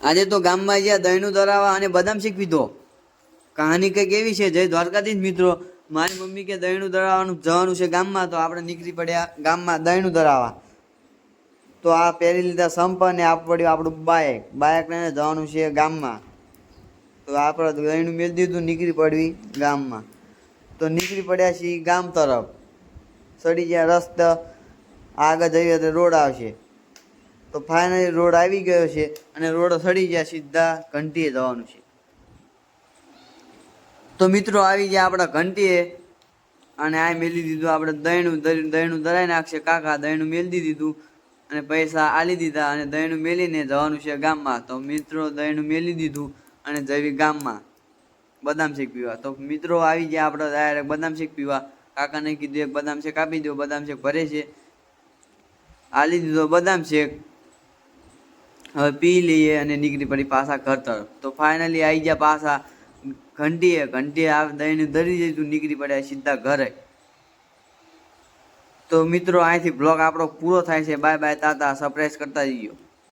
આજે તો ગામમાં ગયા દહીંનું દરાવા અને બદામ શેક પીધો. કહાની કંઈક એવી છે. જય દ્વારકાધીશ મિત્રો. મારી મમ્મી કે દહીંનું દરાવાનું જવાનું છે ગામમાં, તો આપણે નીકળી પડ્યા ગામમાં દહીંનું દરાવા. તો આ પહેરી લીધા સંપ અને પડ્યું આપણું બાઇક લઈને જવાનું છે ગામમાં. તો આપણે દહીંનું મેળ દીધું, નીકળી પડવી ગામમાં. તો નીકળી પડ્યા છીએ ગામ તરફ. સડી ગયા રસ્તા, આગળ જઈએ તો રોડ આવશે. તો ફાઇનલી રોડ આવી ગયો છે અને રોડ સડી ગયા, સીધા ઘંટીએ જવાનું છે. તો મિત્રો આવી ગયા આપણા ઘંટીએ અને આ મેલી દીધું આપણે દહીંનું દરાઈ નાખશે કાકા. દહીંનું મેલી દીધું અને પૈસા આલી દીધા અને દહીંનું મેલીને જવાનું છે ગામમાં. તો મિત્રો દહીંનું મેલી દીધું અને જવી ગામમાં બદામ શેક પીવા. તો મિત્રો આવી ગયા આપણે ડાયરેક્ટ બદામ શેક પીવા. કાકાને કીધું એક બદામ શેક આપી દો. બદામ શેક ભરે છે, આલી દીધો બદામ શેક. હવે પી લઈએ અને નીકળી પડી પાછા ઘર તરફ. તો ફાઇનલી આવી ગયા પાછા ઘંટીએ આ દહીંને ધરી દીધું, નીકળી પડ્યા સીધા ઘરે. તો મિત્રો અહીંથી બ્લોગ આપણો પૂરો થાય છે. બાય બાય, તાતા. સરપ્રાઈઝ કરતા જઈયો.